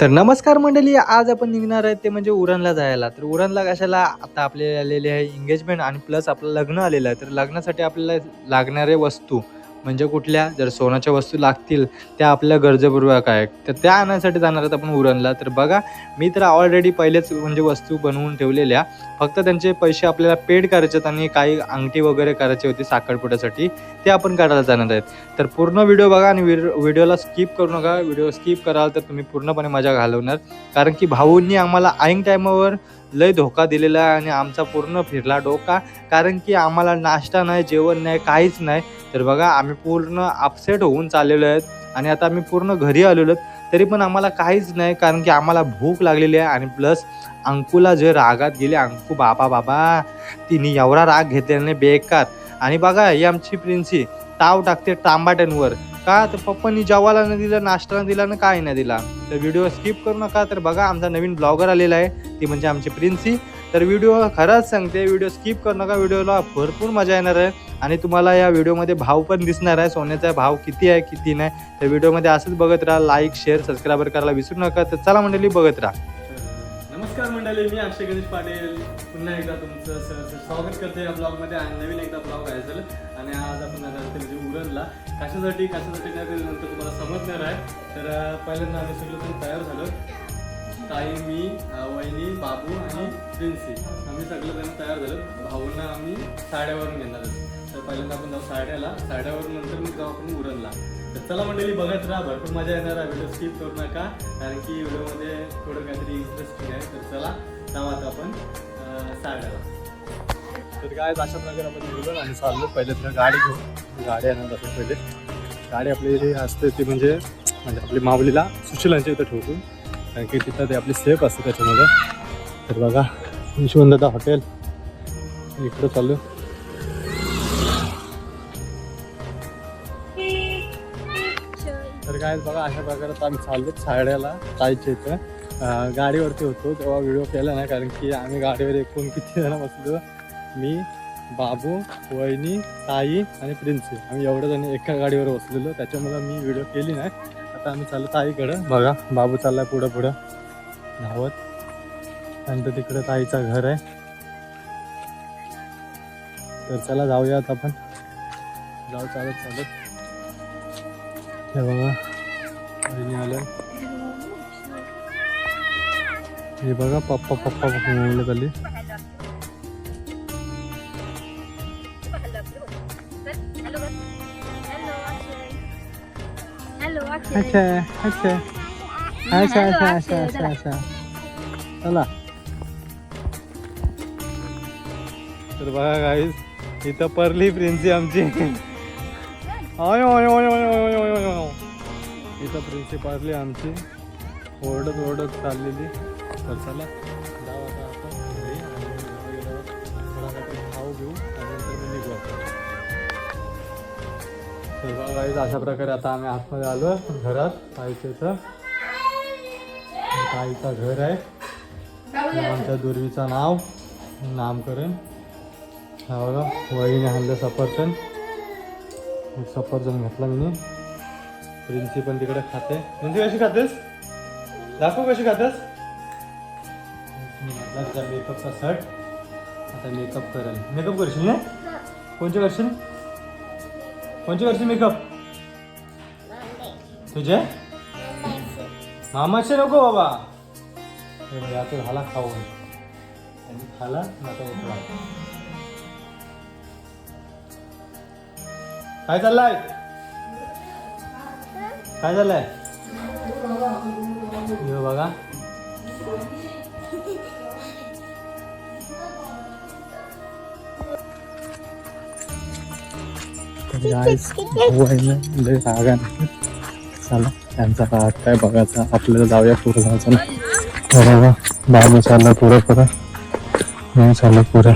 तर नमस्कार मंडळी, आज आपण निघणार आहे ते म्हणजे उरणला जायला. तर उरणला कशाला, आता आपले आलेले आहे एंगेजमेंट आणि प्लस आपलं लग्न आलेलं आहे. तर लग्नासाठी आपल्याला लागणारे वस्तू म्हणजे कुठल्या, जर सोन्याच्या वस्तू लागतील त्या आपल्या गरजेपूर्वक आहे, तर त्या आणण्यासाठी जाणार आहेत आपण उरणला. तर बघा, मी तर ऑलरेडी पहिलेच म्हणजे वस्तू बनवून ठेवलेल्या, फक्त त्यांचे पैसे आपल्याला पेड करायचे आहेत आणि काही अंगठी वगैरे करायची होती साखरपुड्यासाठी, ते आपण काढायला जाणार आहेत. तर पूर्ण व्हिडिओ बघा आणि व्हिडिओला स्किप करू नका. व्हिडिओ स्किप कराल तर तुम्ही पूर्णपणे मजा घालवणार, कारण की भाऊंनी आम्हाला ऐन टायमावर लय धोका दिलेला आहे आणि आमचा पूर्ण फिरला डोका, कारण की आम्हाला नाश्ता नाही, जेवण नाही, काहीच नाही. तर बघा, आम्ही पूर्ण अपसेट होऊन चाललेलो आहेत आणि आता आम्ही पूर्ण घरी आलेलो आहेत, तरी पण आम्हाला काहीच नाही, कारण की आम्हाला भूक लागलेली आहे. आणि प्लस अंकुला जे रागात गेले, अंकू बाबा बाबा, तिने एवढा राग घेतल्याने बेकार. आणि बघा, ही आमची प्रिन्सी ताव टाकते टांबाट्यांवर, का तर पप्पांनी जेवायला नाही दिलं, नाश्ता दिला ना, काय नाही दिला. तर व्हिडिओ स्किप करू नका. तर बघा, आमचा नवीन ब्लॉगर आलेला आहे, ती म्हणजे आमची प्रिन्सी. तर व्हिडिओ खरंच सांगते, व्हिडिओ स्किप करू नका, व्हिडिओला भरपूर मजा येणार आहे. आणि तुम्हाला या व्हिडिओमध्ये भाव पण दिसणार आहे, सोन्याचा भाव किती आहे किती नाही. तर व्हिडिओमध्ये असंच बघत राहा, लाईक शेअर सबस्क्राईब करायला विसरू नका. तर चला मंडळी, बघत राहा. नमस्कार मंडळी, मी अक्षय गणेश पाटील पुन्हा एकदा तुमचं स्वागत करते या ब्लॉगमध्ये. आणि नवीन एकदा ब्लॉग आहे सर. आणि आज आपण म्हणजे उरणला कशासाठी नाही नंतर तुम्हाला समजणार आहे. तर पहिल्यांदा आम्ही सगळेजण तयार झालो, ताई, मी, वहिनी, बाबू आणि प्रिन्सी, आम्ही सगळेजण तयार झालो. भाऊंना आम्ही साड्यावरून घेणार आहोत. तर पहिल्यांदा आपण जाऊ साड्यावरून, नंतर मग जाऊ आपण उरणला. तर चला मंडळी, बघत राहा, भरपूर मजा येणार आहे. व्हिडिओ स्किप करू नका, कारण की व्हिडिओमध्ये थोडं काहीतरी इंटरेस्टिंग आहे. तर चला जाऊ आता आपण साड्याला. तर काय अशा प्रकारे आपण निघलो आणि चाललो. पहिले तर गाडी घेऊ, गाडी आणत असं पहिले. गाडी आपली इथे असते ती म्हणजे आपली माऊलीला सुशीलांच्या इथं ठेवतो, कारण की तिथं ते आपली सेफ असते त्याच्यामध्ये. तर बघा, यशवंतदा हॉटेल इकडं चालू. तर काय बघा, अशा प्रकारे आम्ही चाललो साड्याला ताईच्या इथं. गाडीवरती होतो तेव्हा व्हिडिओ केला नाही, कारण की आम्ही गाडीवर एकूण किती जण बसलो, मी, बाबू, वहिनी, ताई आणि प्रिन्सी, आम्ही एवढं जण एका गाडीवर बसलेलो, त्याच्यामुळे मी व्हिडिओ केली नाही. आता आम्ही चाललो ताईकडं. बघा, बाबू चाललाय पुढं धावत. नंतर तिकडं ताईचं घर आहे. तर चला जाऊयात आपण, चालत. हे बघा, वहिनी आलं. हे बघा, पप्पा मोबाईल खाली. अच्छा. चला. तर बघा गाईज, इथं परली प्रिन्सी आमची. इथं प्रिन्सी परली आमची, ओरडत चाललेली. तर चला जाऊ आता आपण घरी आणि थोडा काहीतरी खाऊ घेऊ आणि नंतर मी निघू आपण. तर बघा गाईज, अशा प्रकारे आता आम्ही आतमध्ये आलो घरात. ताईचं इथं ताईचं घर आहे. आमच्या दुर्वीचं नामकरण. हा बघा, वहिनीने आणलं सफरचंद घेतला मी. प्रिन्सी पण तिकडे खाते. प्रिन्सी कशी खातेस, दाखव कशी खातेस. तुझा मेकअपचा शर्ट, आता मेकअप करशील ना? कोणचे करशील मेकअप? तुझे मामाचे नको बाबा. आता झाला खाऊन, खाला आता उठला. काय चाललंय? हे बघा, चला त्यांचा राग काय बघायचा, आपल्याला जाऊया पुढे जायचं ना. बाबू चालला पुढं, मी चाललं पुढं.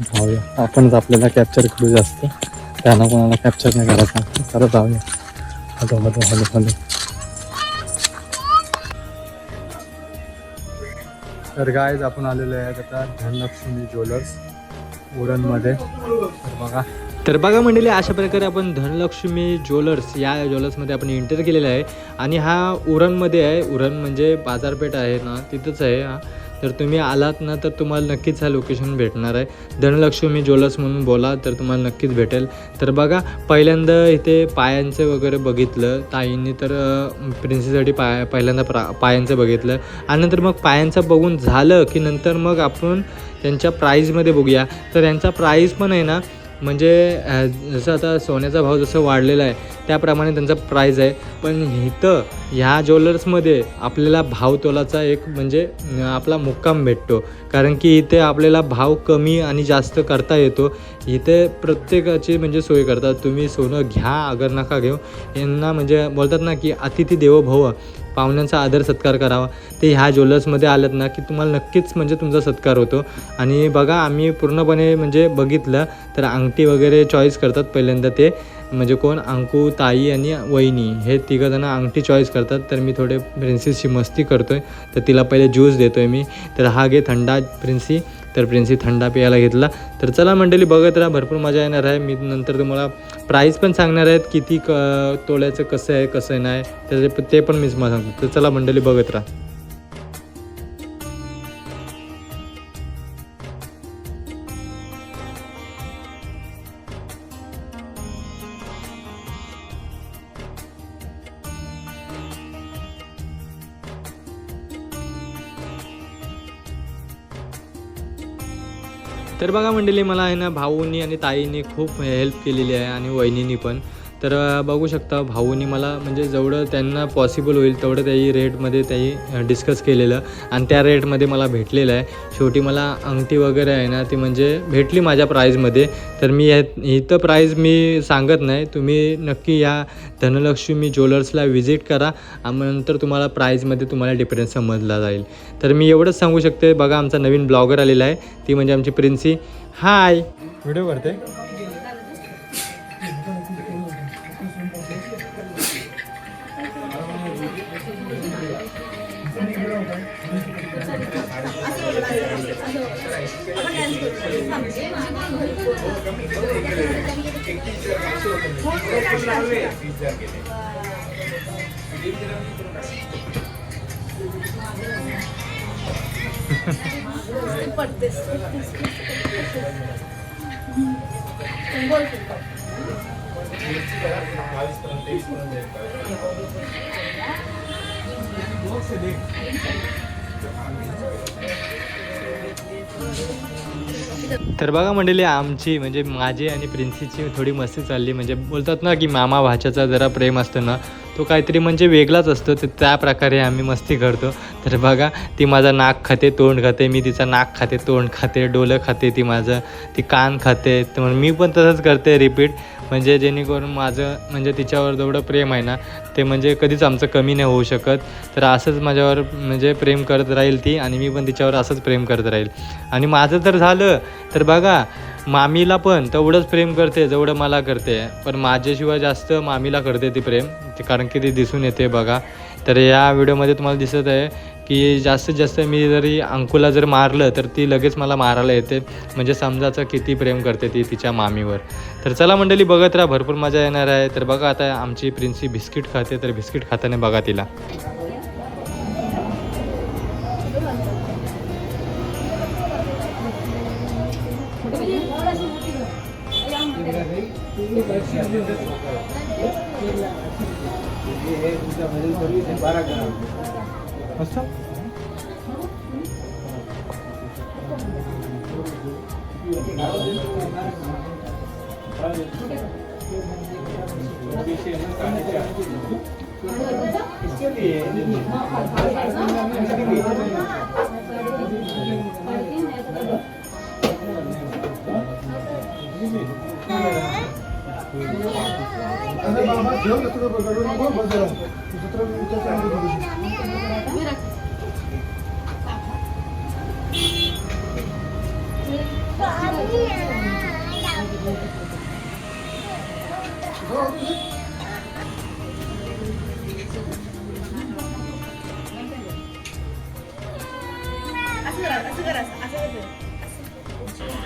जाऊया आपणच, आपल्याला कॅप्चर करू जास्त, त्यांना कोणाला कॅप्चर नाही करायचं. चला जाऊया. हॅलो. तर गाईज, आपण आलेलो आहे आता धनलक्ष्मी ज्वेलर्स उरणमध्ये. तर बघा, तर बघा मंडळी, अशा प्रकारे आपण धनलक्ष्मी ज्वेलर्स या ज्वेलर्समध्ये आपण एंटर केलेलं आहे आणि हा उरणमध्ये आहे. उरण म्हणजे बाजारपेठ आहे ना, तिथंच आहे हा. तर तुम्ही आलात ना तर तुम्हाला नक्कीच हा लोकेशन भेटणार आहे. धनलक्ष्मी ज्वेलर्स म्हणून बोला तर तुम्हाला नक्कीच भेटेल. तर बघा, पहिल्यांदा इथे पायांचं वगैरे बघितलं ताईंनी, तर प्रिन्सेससाठी पहिल्यांदा पायांचं बघितलं आणि नंतर मग पायांचं बघून झालं की नंतर मग आपण त्यांच्या प्राईजमध्ये बघूया. तर यांचा प्राईज पण आहे ना, म्हणजे जसं आता सोन्याचा भाव जसं वाढलेला आहे त्याप्रमाणे त्यांचा प्राईज आहे. पण इथं ह्या ज्वेलर्समध्ये आपल्याला भावतोलाचा एक म्हणजे आपला मुक्काम भेटतो, कारण की इथे आपल्याला भाव कमी आणि जास्त करता येतो. इथे प्रत्येकाची म्हणजे सोय करतात. तुम्ही सोनं घ्या अगर नका घेऊ, यांना म्हणजे बोलतात ना की अतिथी देवो भव, पाहुण्यांचा आदर सत्कार करावा. ते ह्या ज्वेलर्समध्ये आलं ना की तुम्हाला नक्कीच म्हणजे तुमचा सत्कार होतो. आणि बघा, आम्ही पूर्णपणे म्हणजे बघितलं तर अंगठी वगैरे चॉईस करतात पहिल्यांदा ते, म्हणजे कोण, अंकू, ताई आणि वहिनी हे तिघंजणं अंगठी चॉईस करतात. तर मी थोडे प्रिन्सेसची मस्ती करतो आहे, तर तिला पहिले ज्यूस देतो आहे मी. तर हा घे थंडा प्रिन्सी. तर प्रिन्सी थंडा प्यायला घेतला. तर चला मंडळी, बघत राहा, भरपूर मजा येणार आहे. मी नंतर तुम्हाला प्राईस पण सांगणार आहेत, किती तोल्याचं कसं आहे कसं नाही, तर ते पण मीच मला सांगतो. तर चला मंडळी, बघत राहा. तर बघा मंडळी, मला आहे ना भाऊंनी आणि ताईंनी खूप हेल्प केलेली आहे आणि वहिनींनी पण. तर बघू शकता, भाऊंनी मला म्हणजे जेवढं त्यांना पॉसिबल होईल तेवढं त्याही रेटमध्ये त्याही डिस्कस केलेलं आणि त्या रेटमध्ये मला भेटलेलं आहे. शेवटी मला अंगठी वगैरे आहे ना ती म्हणजे भेटली माझ्या प्राईजमध्ये. तर मी इथं प्राईज मी सांगत नाही, तुम्ही नक्की या धनलक्ष्मी ज्वेलर्सला व्हिजिट करा आणि नंतर तुम्हाला प्राईजमध्ये तुम्हाला डिफरन्स समजला जाईल. तर मी एवढंच सांगू शकते. बघा, आमचा नवीन ब्लॉगर आलेला आहे, ती म्हणजे आमची प्रिन्सी. हाय, व्हिडिओ करते. तर बघा मंडळी, आमची म्हणजे माझी आणि प्रिन्सीची थोडी मस्ती चालली. म्हणजे बोलतात ना की मामा भाच्याचा जरा प्रेम असतं ना, तो काहीतरी म्हणजे वेगळाच असतो. तर त्या प्रकारे आम्ही मस्ती करतो. तर बघा, ती माझा नाक खाते, तोंड खाते, मी तिचा नाक खाते, तोंड खाते, डोलं खाते, ती कान खाते. तर मी पण तसंच करते रिपीट, म्हणजे जेणेकरून माझं म्हणजे तिच्यावर जेवढं प्रेम आहे ना ते म्हणजे कधीच आमचं कमी नाही होऊ शकत. तर असंच माझ्यावर म्हणजे प्रेम करत राहील ती आणि मी पण तिच्यावर असंच प्रेम करत राहील. आणि माझं तर झालं तर बघा, मामीला पण तेवढंच प्रेम करते जेवढं मला करते, पण माझ्याशिवाय जास्त मामीला करते ती प्रेम, कारण की ती दिसून येते बघा. तर या व्हिडिओमध्ये तुम्हाला दिसत आहे की जास्तीत जास्त मी जरी अंकुला जर मारलं तर ती लगेच मला मारायला येते, म्हणजे समजायचं किती प्रेम करते ती तिच्या मामीवर. तर चला मंडळी, बघत राहा, भरपूर मजा येणार आहे. तर बघा, आता आमची प्रिन्सी बिस्किट खाते, तर बिस्किट खाताना बघा तिला.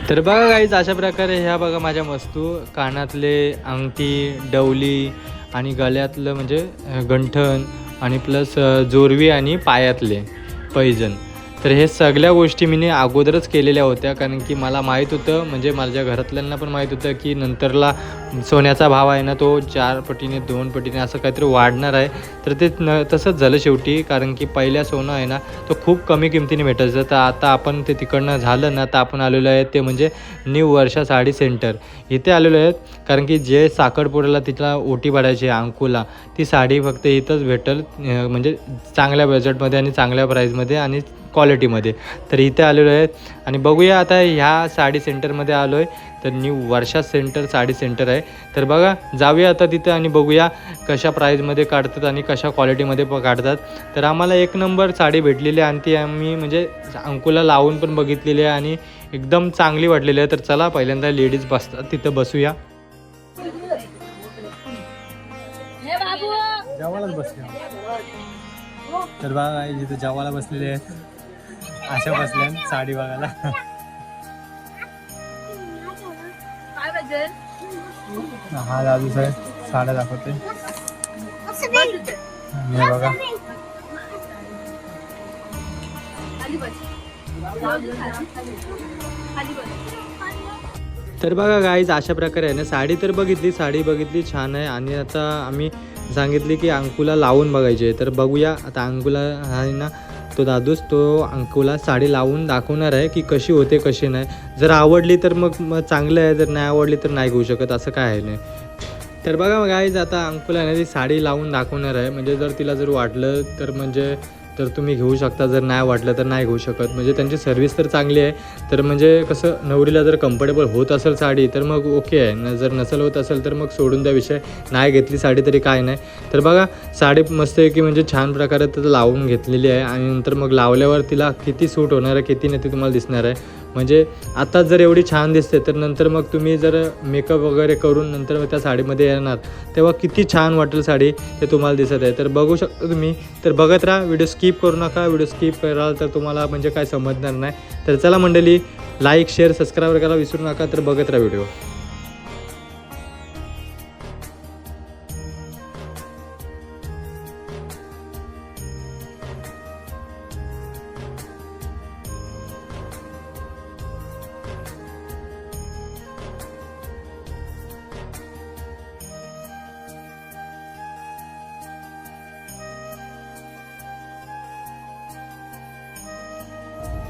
तर बघा गाईज अशा प्रकारे ह्या बघा माझ्या वस्तू कानातले अंगठी डवली आणि गळ्यातलं म्हणजे गंठण आणि प्लस जोरवी आणि पायातले पैजण. तर हे सगळ्या गोष्टी मी अगोदरच केलेल्या होत्या कारण की मला माहीत होतं म्हणजे माझ्या घरातल्यांना पण माहीत होतं की नंतरला सोन्याचा भाव आहे ना तो 4 पटीने 2 पटीने असं काहीतरी वाढणार आहे. तर ते तसंच झालं शेवटी कारण की पहिल्या सोनं आहे ना तो खूप कमी किमतीने भेटायचं. तर आता आपण ते तिकडनं झालं ना तर आपण आलेलो आहे ते म्हणजे न्यू वर्षा साडी सेंटर इथे आलेलो आहेत कारण की जे साखरपुड्याला तिथला ओटी पाडायची अंकुला ती साडी फक्त इथंच भेटेल म्हणजे चांगल्या बजेटमध्ये आणि चांगल्या प्राईजमध्ये आणि क्वालिटीमध्ये. तर इथे आलेलो आहेत आणि बघूया आता ह्या साडी सेंटरमध्ये आलो आहे. तर न्यू वर्षा सेंटर साडी सेंटर आहे. तर बघा जाऊया आता तिथे आणि बघूया कशा प्राईजमध्ये काढतात आणि कशा क्वालिटीमध्ये काढतात. तर आम्हाला 1 नंबर साडी भेटलेली आहे आणि ती आम्ही म्हणजे अंकुला लावून पण बघितलेली आहे आणि एकदम चांगली वाटलेली आहे. तर चला पहिल्यांदा लेडीज बसतात तिथं बसूया. जेवायलाच बसले. तर बघा जिथे जेवायला बसलेले आहेत अशा बसल्या साडी बघायला. हा दादू साहेब साड्या दाखवते हे बघा. तर बघा गाईज अशा प्रकारे आहे ना साडी तर साडी बघितली छान आहे आणि आता आम्ही सांगितली की अंकुला लावून बघायची आहे. तर बघूया आता अंकुला आहे ना तो दादूस तो अंकुला साडी लावून दाखवणार आहे की कशी होते कशी नाही. जर आवडली तर मग चांगलं आहे जर नाही आवडली तर नाही घेऊ शकत असं काय आहे नाही. तर बघा गाईज आता अंकुला आहे ना ती साडी लावून दाखवणार आहे म्हणजे जर तिला जर वाटलं तर म्हणजे तर तुम्ही घेऊ शकता जर नाही वाटलं तर नाही घेऊ शकत. म्हणजे त्यांची सर्विस तर चांगली आहे. तर म्हणजे कसं नवरीला जर कम्फर्टेबल होत असेल साडी तर मग ओके आहे न जर नसेल होत असेल तर मग सोडून द्या विषय. नाही घेतली साडी तरी काय नाही. तर बघा साडी मस्त आहे की म्हणजे छान प्रकारे तर लावून घेतलेली आहे आणि नंतर मग लावल्यावर तिला किती सूट होणार आहे किती नाही ते तुम्हाला दिसणार आहे. म्हणजे आता जर एवढी छान दिसते तर नंतर मग तुम्ही जर मेकअप वगैरे करून नंतर मग त्या साडीमध्ये येणार तेव्हा किती छान वाटेल साडी ते तुम्हाला दिसत आहे. तर बघू शकता तुम्ही. तर बघत राहा व्हिडिओ स्किप करू नका. व्हिडिओ स्किप कराल तर तुम्हाला म्हणजे काय समजणार नाही. तर चला मंडळी लाईक शेअर सबस्क्राईब करायला विसरू नका. तर बघत राहा व्हिडिओ.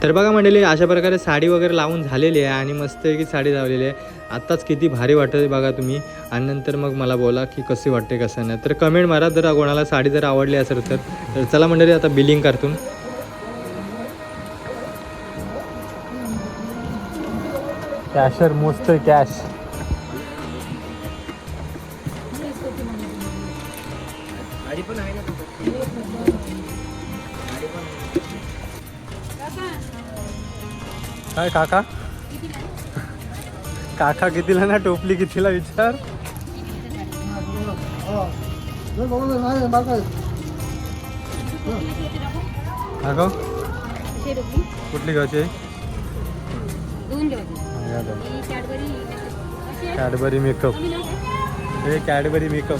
तर बघा मंडळी अशा प्रकारे साडी वगैरे लावून झालेली आहे आणि मस्त आहे की साडी लावलेली आहे. आत्ताच किती भारी वाटते बघा तुम्ही आणि नंतर मग मला बोला की कशी वाटते कसं नाही. तर कमेंट मारा जर कोणाला साडी जर आवडली असेल तर चला मंडळी आता बिलिंग करतो. कॅशर मस्त कॅश. काय काका काका कितीला ना टोपली कितीला विचार. काका कुठली घ्यायची. कॅडबरी मेकअप हे कॅडबरी मेकअप.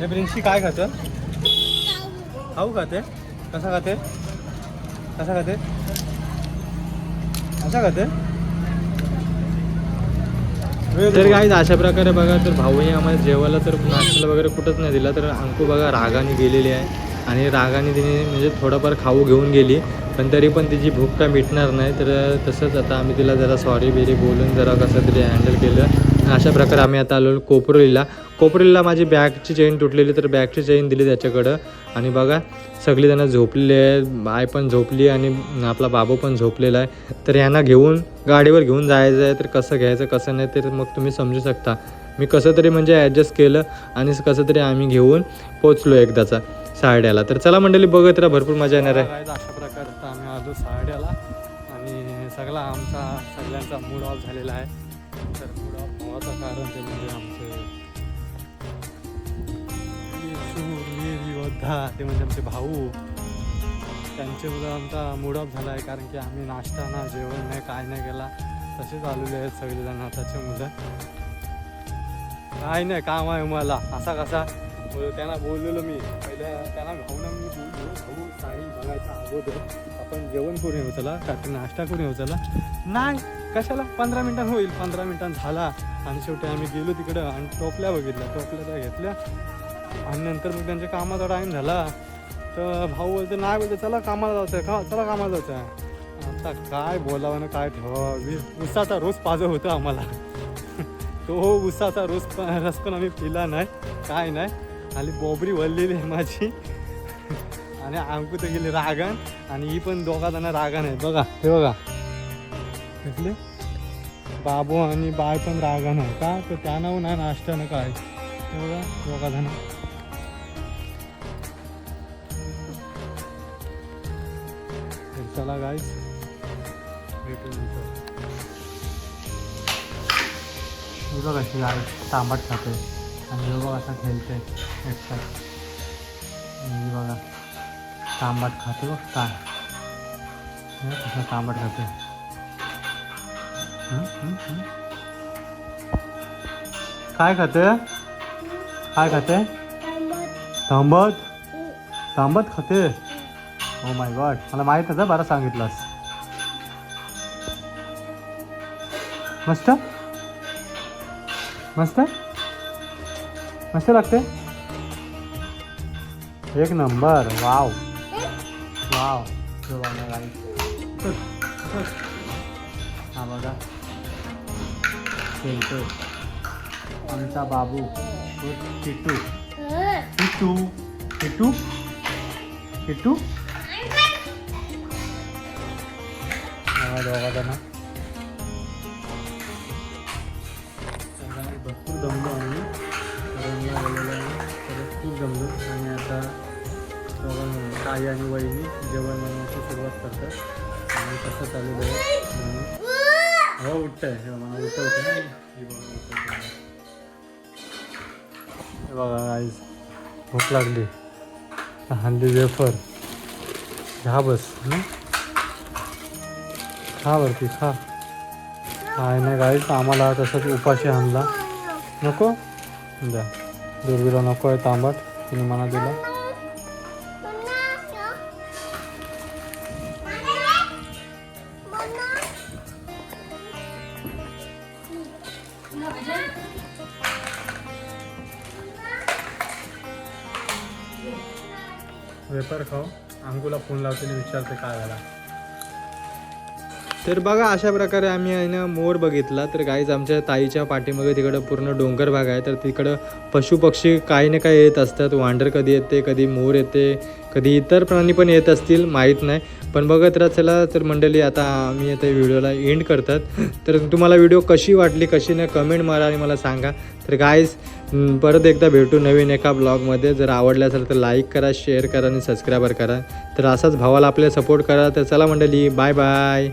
हे प्रिन्सी काय खातं. खाऊ खाते कसा खाते कसा खाते असा खाते. तर काय अशा प्रकारे बघा तर भाऊही आम्हाला जेवायला तर नाश्त्याला वगैरे कुठंच नाही दिला. तर अंकू बघा रागाने गेलेली आहे आणि रागाने तिने म्हणजे थोडंफार खाऊ घेऊन गेली पण तरी पण तिची भूक काय मिटणार नाही. तर तसंच आता आम्ही तिला जरा सॉरी बिरी बोलून जरा कसं तरी हँडल केलं. अशा प्रकारे आम्ही आता आलो कोपरोलीला माझी बॅगची चेन तुटलेली तर बॅगची चेन दिली त्याच्याकडं आणि बघा सगळीजणं झोपलेली आहे. बाय पण झोपली आणि आपला बाबू पण झोपलेला आहे. तर यांना घेऊन गाडीवर घेऊन जायचं आहे तर कसं घ्यायचं कसं नाही तर मग तुम्ही समजू शकता. मी कसं तरी म्हणजे ॲडजस्ट केलं आणि कसं तरी आम्ही घेऊन पोचलो एकदाचा साड्याला. तर चला मंडळी बघत राहा भरपूर मजा येणार आहे. अशा प्रकारे आता आम्ही आलो साड्याला आणि सगळ्यांचा मूड ऑफ झालेला आहे. तर मूड ऑफ होण्याचं कारण ते म्हणजे आमचं योद्धा ते म्हणजे आमचे भाऊ, त्यांचे मुलं आमचा मूड ऑफ झाला आहे कारण की आम्ही नाश्ता ना जेवण नाही काय नाही केला, तसेच आलेले आहेत सगळेजण आताचे मुलं. काय नाही काम आहे मला असा कसा त्यांना बोललेलो मी पहिल्या त्यांना भाऊना मी बोललो भाऊ साई बघायचा अगोदर आपण जेवण करून येऊ चला का नाश्ता करून येऊ चला. नाही कशाला 15 मिनिटांत होईल. 15 मिनिटांत झाला आणि शेवटी आम्ही गेलो तिकडं आणि टोपल्या बघितल्या, टोपल्या त्या घेतल्या आणि नंतर मग त्यांच्या कामाचा टाईम झाला तर भाऊ बोलते नाही बोलते चला कामाला जायचं आहे का चला कामाला जायचं आहे. आता काय बोलावं ना काय ठेवावं. उसाचा रोज पाजं होतं आम्हाला तो उसाचा रस पण आम्ही पिला नाही काय नाही. आणि बोबरी वळलेली आहे माझी आणि अंकू तर गेली रागान आणि ही पण दोघा जण रागान आहे. बघा हे बघा कसले बाबू आणि बाय पण रागान आहे का तर त्यानं नाही नाश्त्यानं काय हे बघा दोघा जण. चला गाईस भेटू नंतर. हे बघा कशी गाय तांबट खाते आणि हे बघा असं खेळते एकटाच. हे बघा तांबट खाते बघ काय कसं तांबट खाते. काय खाते काय खाते तांबट तांबट खाते. ओ माय गॉड मला माहीत आहे बरं सांगितलंस. मस्त मस्त मस्त लागते एक नंबर. वाव वाव हा बघा खेळतोय आमचा बाबू किट्टू किट्टू किट्टू किट्टू. दोघा जण भरपूर जमलो आम्ही रंगला गेलेलो आहे तर खूप जमलो आणि आता ताई आणि वहिनी जेवण बनवण्याची सुरुवात करतात आणि कसं चालू आहे म्हणून. हो उठतंय हे मला उठवतं हे बघा आईज भूक लागली हल्ली वेफर घ्या बस ना खा वरती खा. काय नाही गाईस आम्हाला तसंच उपाशी आणला नको द्या दुर्बीला नको आहे तांबट तिने मना दिला. वेपर खाऊ अंकुला फोन लावते विचारते काय झाला. तर बघा अशा प्रकारे आम्ही आहे ना मोर बघितला. तर गाईज आमच्या ताईच्या पाठीमागे तिकडं पूर्ण डोंगर भाग आहे तर तिकडं पशुपक्षी काही ना काही येत असतात. वांढर कधी येते कधी मोर येते कधी इतर प्राणी पण येत असतील माहीत नाही पण बघत राहा. चला तर मंडळी आता आम्ही आता व्हिडिओला एंड करतात. तर तुम्हाला व्हिडिओ कशी वाटली कशी नाही कमेंट मारा आणि मला सांगा. तर गाईज परत एकदा भेटू नवीन एका ब्लॉगमध्ये. जर आवडलं असेल तर लाईक करा शेअर करा आणि सबस्क्राईबर करा. तर असाच भावाला आपल्याला सपोर्ट करा. तर चला मंडळी बाय बाय.